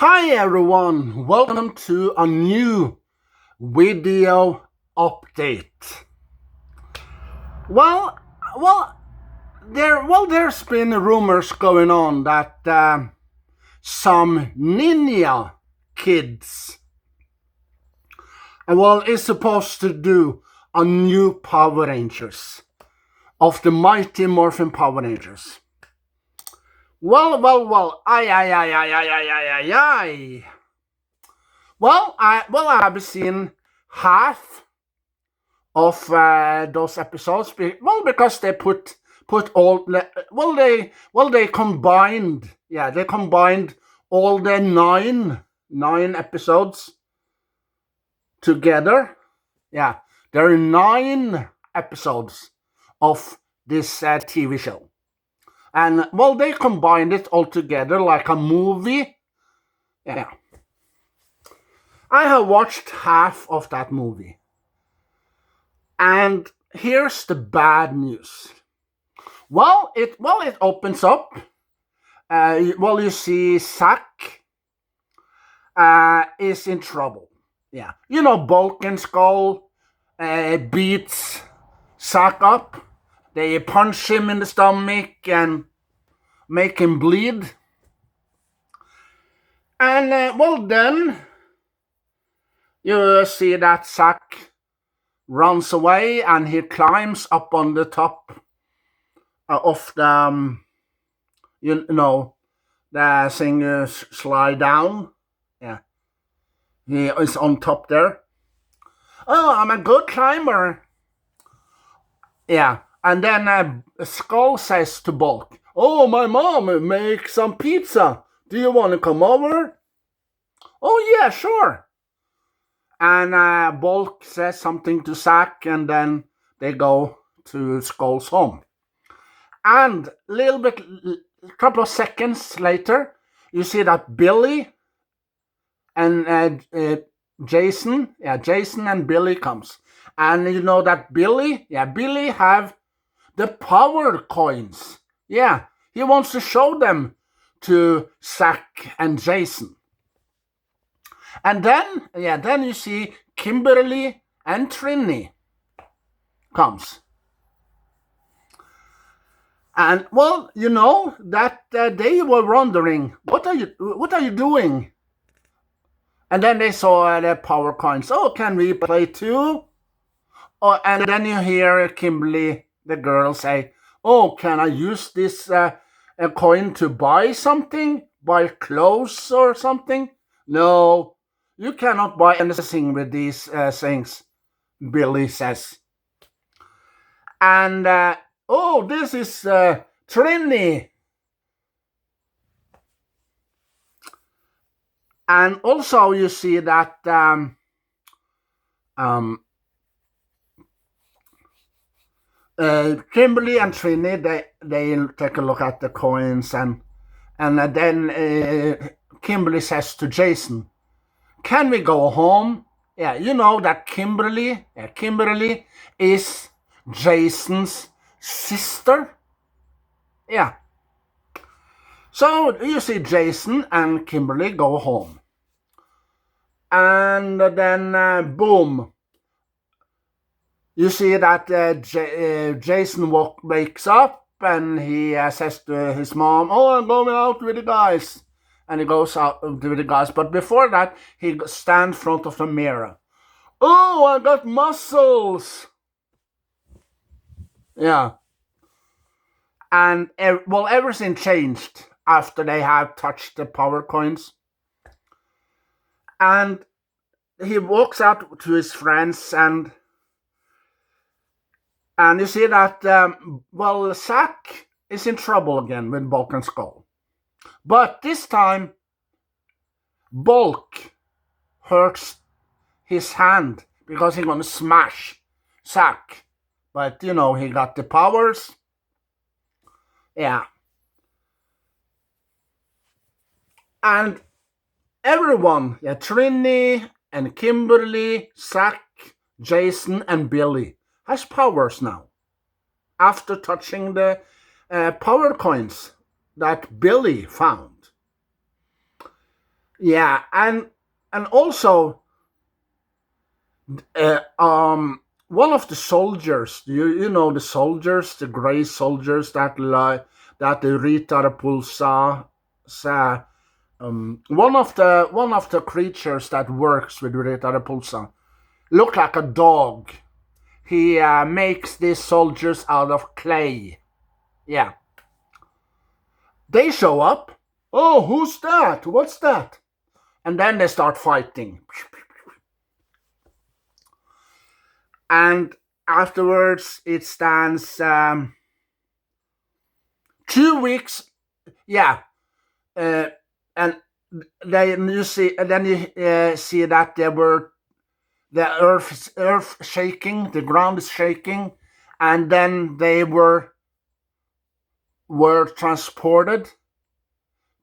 Hi everyone, welcome to a new video update. Well, well, there's been rumors going on that some ninja kids, is supposed to do a new Power Rangers of the Mighty Morphin Power Rangers. Ay. I have seen half of those episodes. Because they put all they combined. Yeah, they combined all the nine episodes together. Yeah, there are 9 episodes of this TV show. And they combined it all together like a movie. Yeah. I have watched half of that movie. And here's the bad news. It opens up. You see Zack is in trouble. Yeah. Bulk and Skull beats Zack up. They punch him in the stomach and make him bleed. And then you see that Zack runs away and he climbs up on the top of the, the thing slide down. Yeah. He is on top there. Oh, I'm a good climber. Yeah. And then Skull says to Bulk, "Oh, my mom makes some pizza. Do you want to come over?" "Oh, yeah, sure." And Bulk says something to Zack, and then they go to Skull's home. And a couple of seconds later, you see that Billy and Jason and Billy comes. And you know that Billy have the power coins. Yeah, he wants to show them to Zack and Jason. And then you see Kimberly and Trini comes. And that they were wondering, what are you doing? And then they saw the power coins. "Oh, can we play too?" Oh, and then you hear Kimberly, the girl, say, "Oh, can I use this coin to buy something? Buy clothes or something?" "No, you cannot buy anything with these things," Billy says. And this is Trini. And also you see that Kimberly and Trini, they take a look at the coins, and then Kimberly says to Jason, "Can we go home?" Yeah, you know that Kimberly is Jason's sister. Yeah. So you see Jason and Kimberly go home. And then boom. You see that Jason wakes up and he says to his mom, "Oh, I'm going out with the guys." And he goes out with the guys. But before that, he stands in front of the mirror. "Oh, I got muscles." Yeah. And everything changed after they have touched the power coins. And he walks out to his friends, and you see that Zack is in trouble again with Bulk and Skull. But this time, Bulk hurts his hand because he's gonna smash Zack. But he got the powers. Yeah. And everyone, Trini and Kimberly, Zack, Jason, and Billy has powers now. After touching the power coins that Billy found. Yeah, and also one of the soldiers, you know the soldiers, the gray soldiers that the Rita Repulsa sa one of the creatures that works with Rita Repulsa look like a dog. He makes these soldiers out of clay. Yeah, they show up. Oh, who's that? What's that? And then they start fighting. And afterwards, it stands 2 weeks. Yeah, uh, and then you see, see that there were the earth shaking, the ground is shaking, and then they were transported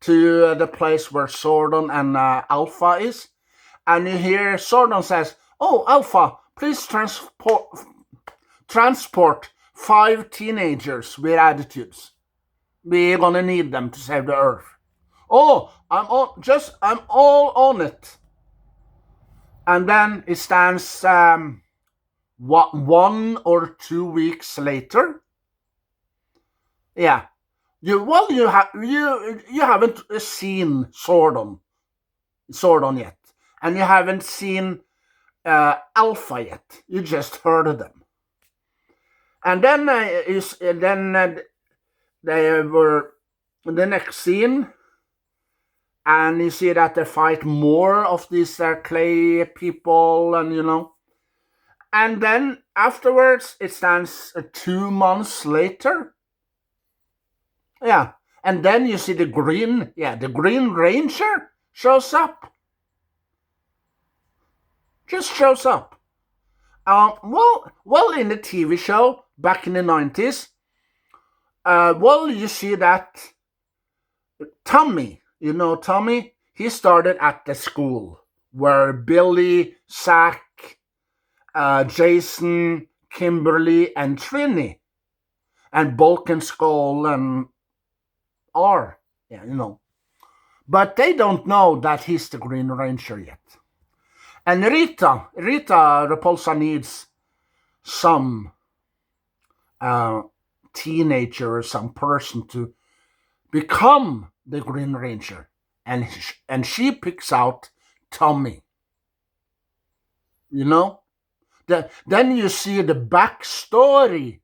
to the place where Sordon and Alpha is, and you hear Sordon says, "Oh, Alpha, please transport 5 teenagers with attitudes. We're gonna need them to save the Earth." Oh, I'm all on it. And then it stands 1 or 2 weeks later. Yeah, you haven't seen Sordon yet, and you haven't seen Alpha yet. You just heard of them, and then they were in the next scene, and you see that they fight more of these clay people, and and then afterwards it stands 2 months later. Yeah, and then you see the Green Ranger shows up. Just shows up. Well, in the TV show back in the 90s, you see that Tommy, Tommy, he started at the school where Billy, Zach, Jason, Kimberly, and Trini, and Bulk and Skull and R. Yeah, But they don't know that he's the Green Ranger yet. And Rita Repulsa needs some teenager or some person to become the Green Ranger, and she picks out Tommy. Then you see the backstory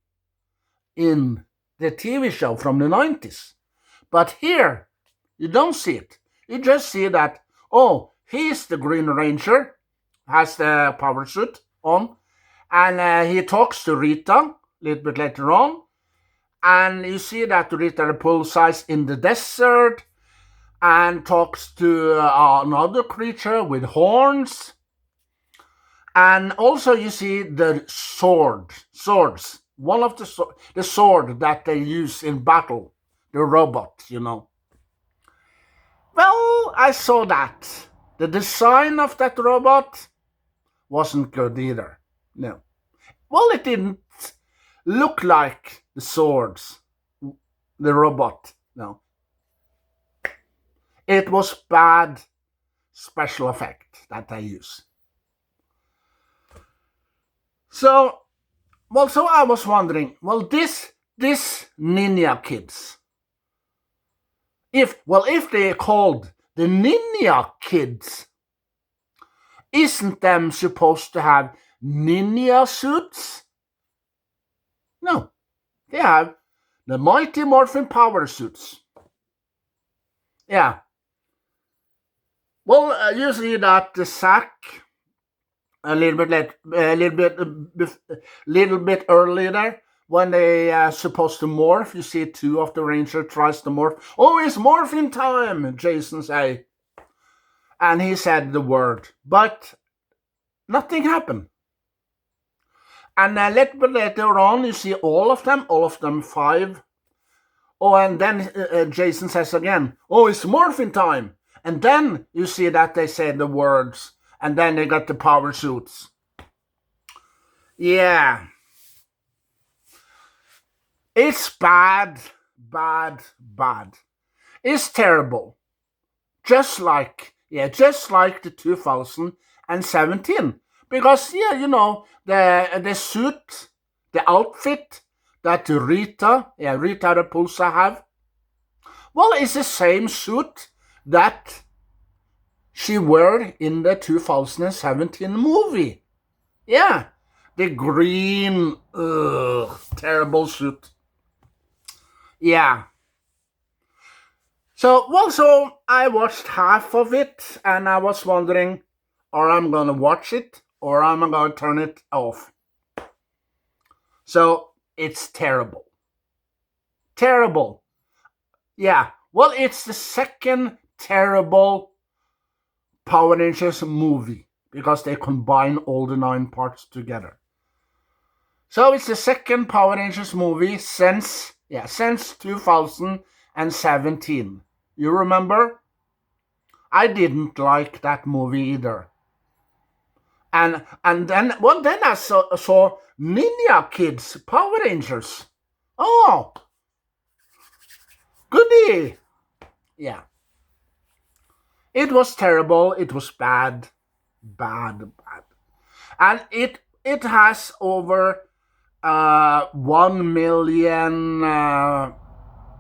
in the TV show from the 90s, but here you don't see it. You just see that he's the Green Ranger, has the power suit on, and he talks to Rita a little bit later on. And you see that Rita Repulsa is in the desert and talks to another creature with horns. And also you see the swords. One of the sword that they use in battle, the robot, Well, I saw that. The design of that robot wasn't good either. No. Well, it didn't look like the swords, the robot. No. It was bad special effect that they use. So I was wondering, this Ninja Kidz, if they're called the Ninja Kidz, isn't them supposed to have ninja suits? No, they have the Mighty Morphin power suits. Yeah. Well, you see that the sack a little bit earlier when they are supposed to morph. You see two of the Ranger tries to morph. Oh, it's morphing time, Jason say. And he said the word, but nothing happened. And later on, you see all of them 5. Oh, and then Jason says again, oh, it's morphing time. And then you see that they say the words, and then they got the power suits. Yeah. It's bad. It's terrible. Just like Yeah, just like the 2017. Because, yeah, the suit, the outfit that Rita Repulsa have, well, it's the same suit that she wore in the 2017 movie. Yeah, the green, terrible suit. Yeah. So I watched half of it, and I was wondering, or I'm gonna watch it, or I'm gonna turn it off. So it's terrible. Terrible. Yeah. Well, it's the second terrible Power Rangers movie because they combine all the 9 parts together. So it's the second Power Rangers movie since 2017. You remember? I didn't like that movie either. And then I saw Ninja Kidz Power Rangers. Oh, goody. Yeah. It was terrible. It was bad. Bad. And it has over 1 million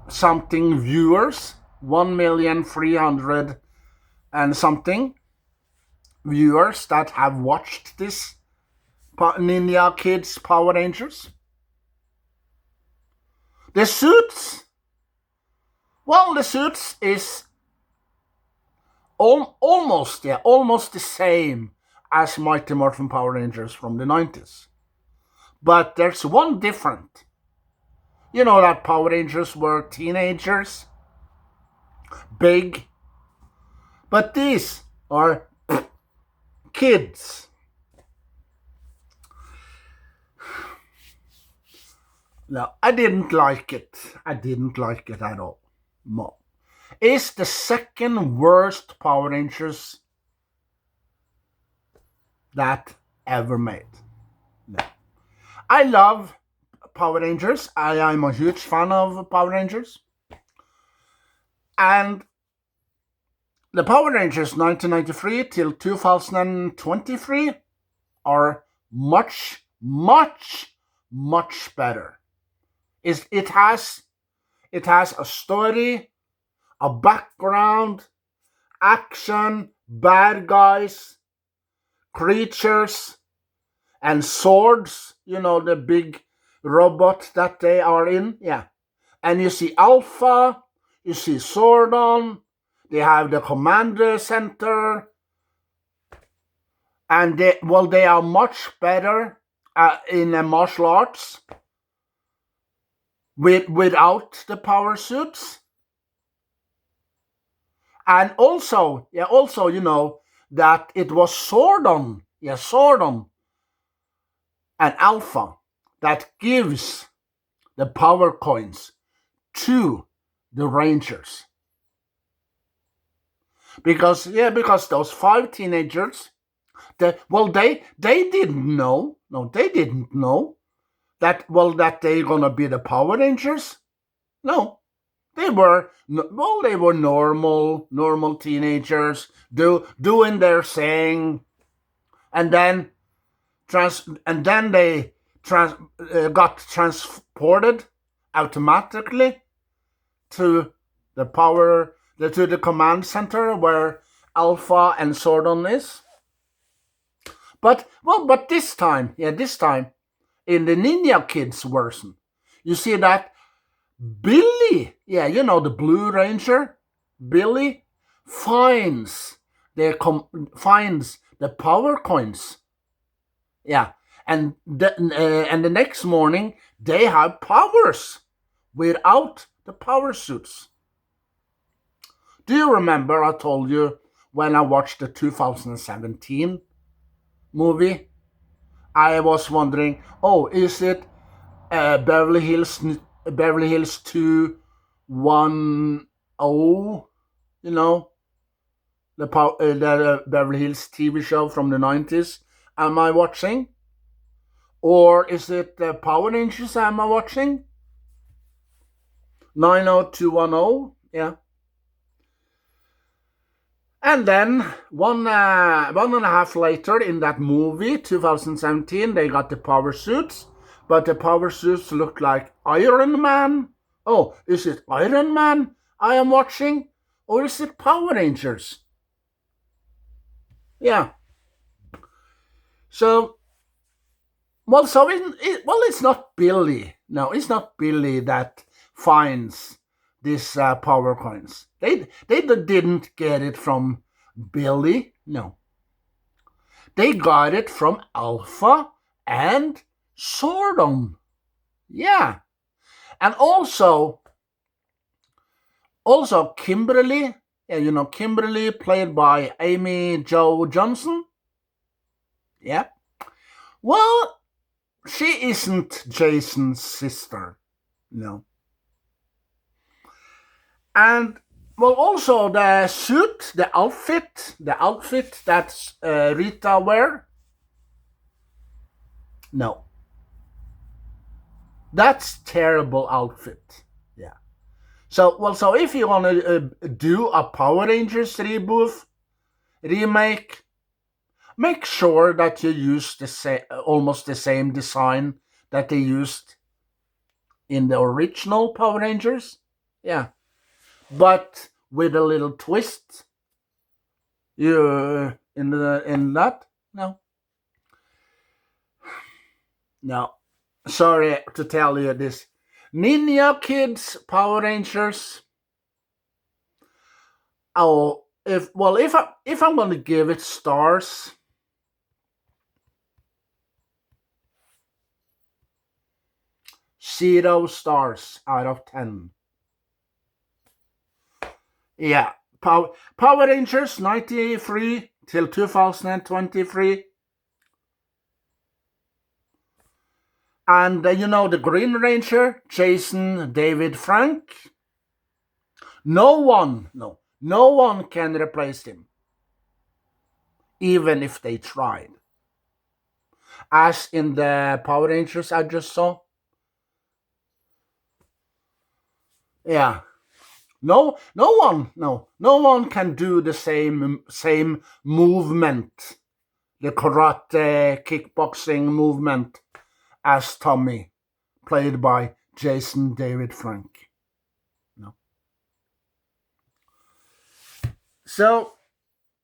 something viewers. 1,300,000 and something viewers that have watched this Ninja Kidz Power Rangers. The suits, well, the suits is almost the same as Mighty Morphin Power Rangers from the 90s. But there's one different. You know that Power Rangers were teenagers, big, but these are kids. No, I didn't like it. I didn't like it at all. No. It's the second worst Power Rangers that ever made. No. I love Power Rangers. I am a huge fan of Power Rangers. And the Power Rangers 1993 till 2023 are much, much, much better. It has a story, a background, action, bad guys, creatures, and swords. You know, the big robot that they are in. Yeah. And you see Alpha, you see Zordon, they have the command center, and they are much better in martial arts without the power suits. And also, you know, that it was Zordon and Alpha that gives the power coins to the Rangers. Because those 5 teenagers, they didn't know. No, they didn't know that they're gonna be the Power Rangers. No, they were normal teenagers doing their thing, and then they got transported automatically to the command center where Alpha and Zordon is. But this time in the Ninja Kidz version, you see that Billy, the Blue Ranger, Billy finds the power coins. Yeah, and the next morning they have powers without the power suits. Do you remember I told you when I watched the 2017 movie? I was wondering, is it Beverly Hills 210? You know, the Beverly Hills TV show from the 90s. Am I watching? Or is it the Power Rangers am I watching? 90210? Yeah. And then one and a half later in that movie, 2017, they got the power suits, but the power suits look like Iron Man. Oh, is it Iron Man I am watching, or is it Power Rangers? Yeah. So, well, it's not Billy. No, it's not Billy that finds these power coins. They didn't get it from Billy. No, they got it from Alpha and Zordon. Yeah, and also Kimberly. Yeah, Kimberly, played by Amy Jo Johnson. Yeah. Well, she isn't Jason's sister. No. And well, also the suit, the outfit that Rita wear. No, that's terrible outfit. Yeah. So if you want to do a Power Rangers reboot remake, make sure that you use almost the same design that they used in the original Power Rangers. Yeah, but with a little twist. You in that? No, no. Sorry to tell you this. Ninja Kidz Power Rangers. Oh, if I'm gonna give it stars, 0 stars out of 10. Yeah, Power Rangers 93 till 2023, and the Green Ranger, Jason David Frank. No one, no one can replace him, even if they tried. As in the Power Rangers I just saw. Yeah. No one can do the same movement, the karate kickboxing movement as Tommy, played by Jason David Frank. No. So,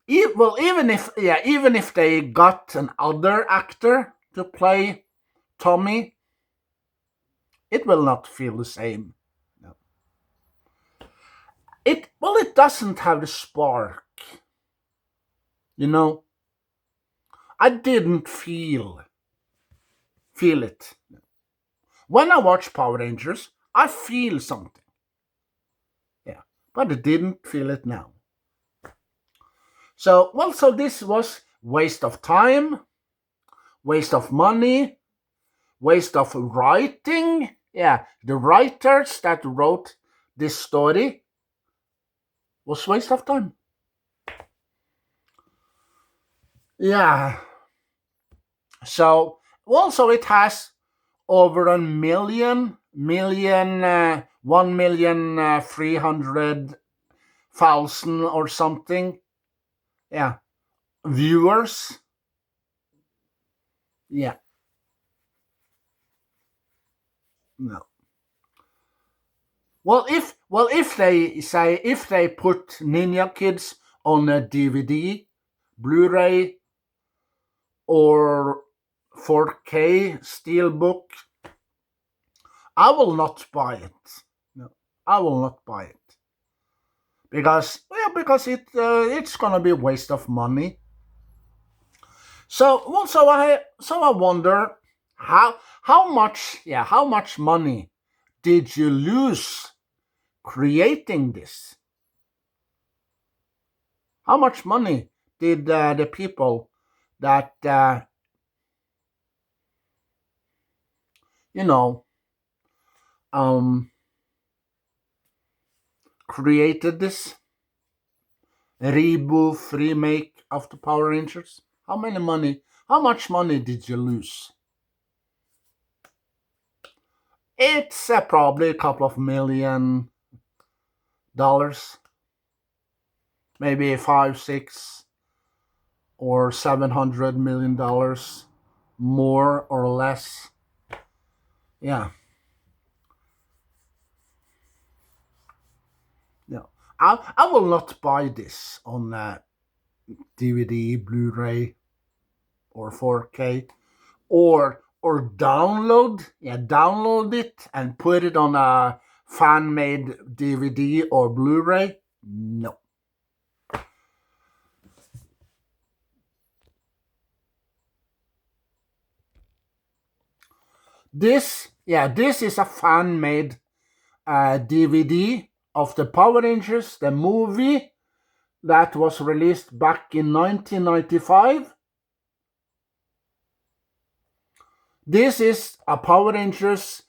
even if they got another actor to play Tommy, it will not feel the same. No. It doesn't have the spark. I didn't feel it. When I watch Power Rangers, I feel something. Yeah, but I didn't feel it now. So this was waste of time, waste of money, waste of writing. Yeah, the writers that wrote this story was waste of time. Yeah. So also it has over 1,300,000 or something. Yeah, viewers. Yeah. No. Well, if they put Ninja Kidz on a DVD, Blu-ray, or 4K steelbook, I will not buy it. No, I will not buy it because it's gonna be a waste of money. So I wonder how much money did you lose creating this? How much money did the people that um, created this Rebooth Remake of the Power Rangers? How much money did you lose? It's probably a couple of $1 million. maybe 5, 6, or $700 million more or less. Yeah. Yeah. I will not buy this on DVD, Blu-ray, or 4K, or download it and put it on a fan-made DVD or Blu-ray. No. This is a fan-made DVD of the Power Rangers, the movie that was released back in 1995. This is a Power Rangers,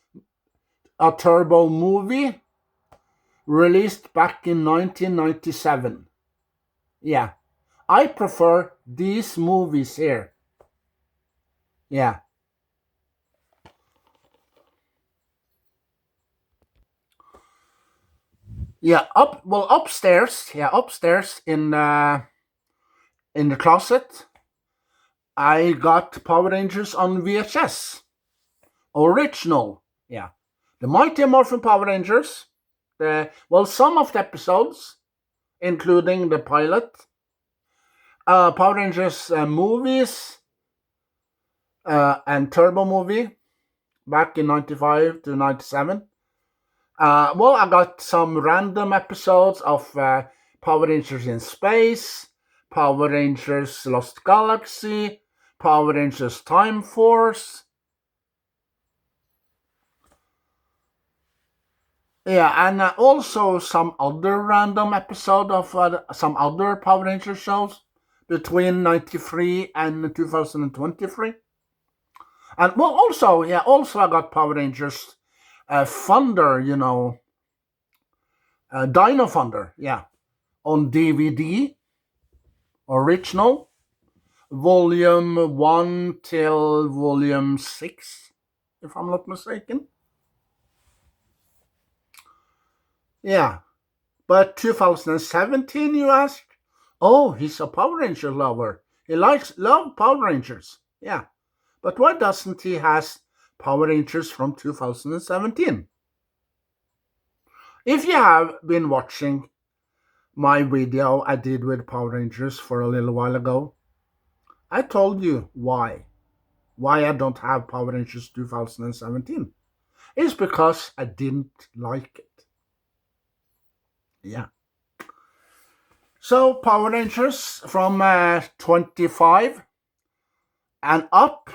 a Turbo movie released back in 1997. Yeah, I prefer these movies here. Yeah. Yeah, upstairs in the closet, I got Power Rangers on VHS. Original. Yeah. The Mighty Morphin Power Rangers. Some of the episodes, including the pilot. Power Rangers movies and Turbo movie back in 95 to 97. I got some random episodes of Power Rangers in Space, Power Rangers Lost Galaxy, Power Rangers Time Force. Yeah, and also some other random episode of some other Power Rangers shows between 93 and 2023. And also I got Power Rangers Thunder, Dino Thunder, yeah, on DVD, original, volume 1 till volume 6, if I'm not mistaken. Yeah, but 2017, you ask? Oh, he's a Power Ranger lover. He love Power Rangers. Yeah, but why doesn't he has Power Rangers from 2017? If you have been watching my video I did with Power Rangers for a little while ago, I told you why I don't have Power Rangers 2017. It's because I didn't like it. Yeah. So Power Rangers from 25 and up,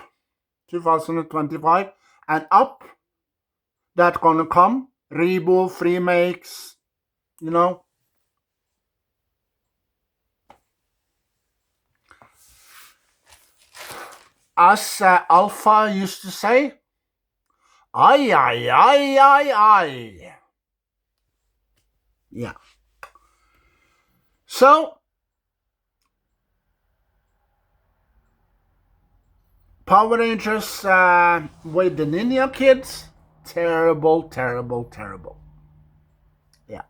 2025 and up, that gonna come. Rebooth remakes, As Alpha used to say, aye, aye, aye, aye, aye. Yeah. So, Power Rangers with the Ninja Kidz, terrible, terrible, terrible. Yeah.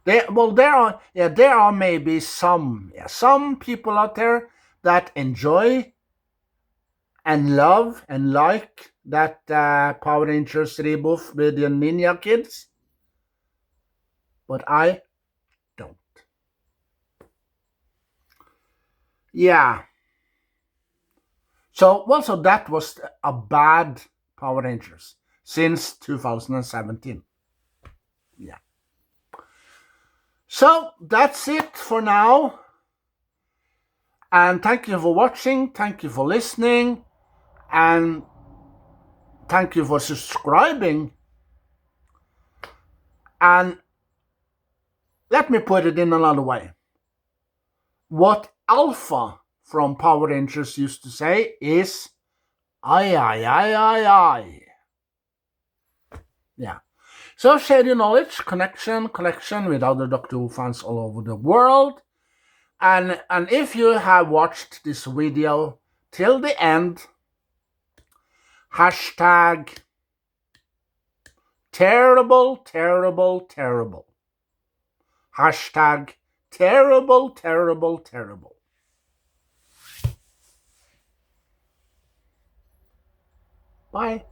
There are maybe some people out there that enjoy and love and like that Power Rangers reboot with the Ninja Kidz, but I don't. Yeah. So that was a bad Power Rangers since 2017. Yeah. So that's it for now. And thank you for watching. Thank you for listening. And thank you for subscribing. And let me put it in another way. What Alpha from Power Rangers used to say is, aye, aye, aye, aye, aye. Yeah. So share your knowledge, connection with other Doctor Who fans all over the world. And if you have watched this video till the end, hashtag terrible, terrible, terrible. Hashtag terrible, terrible, terrible. Bye.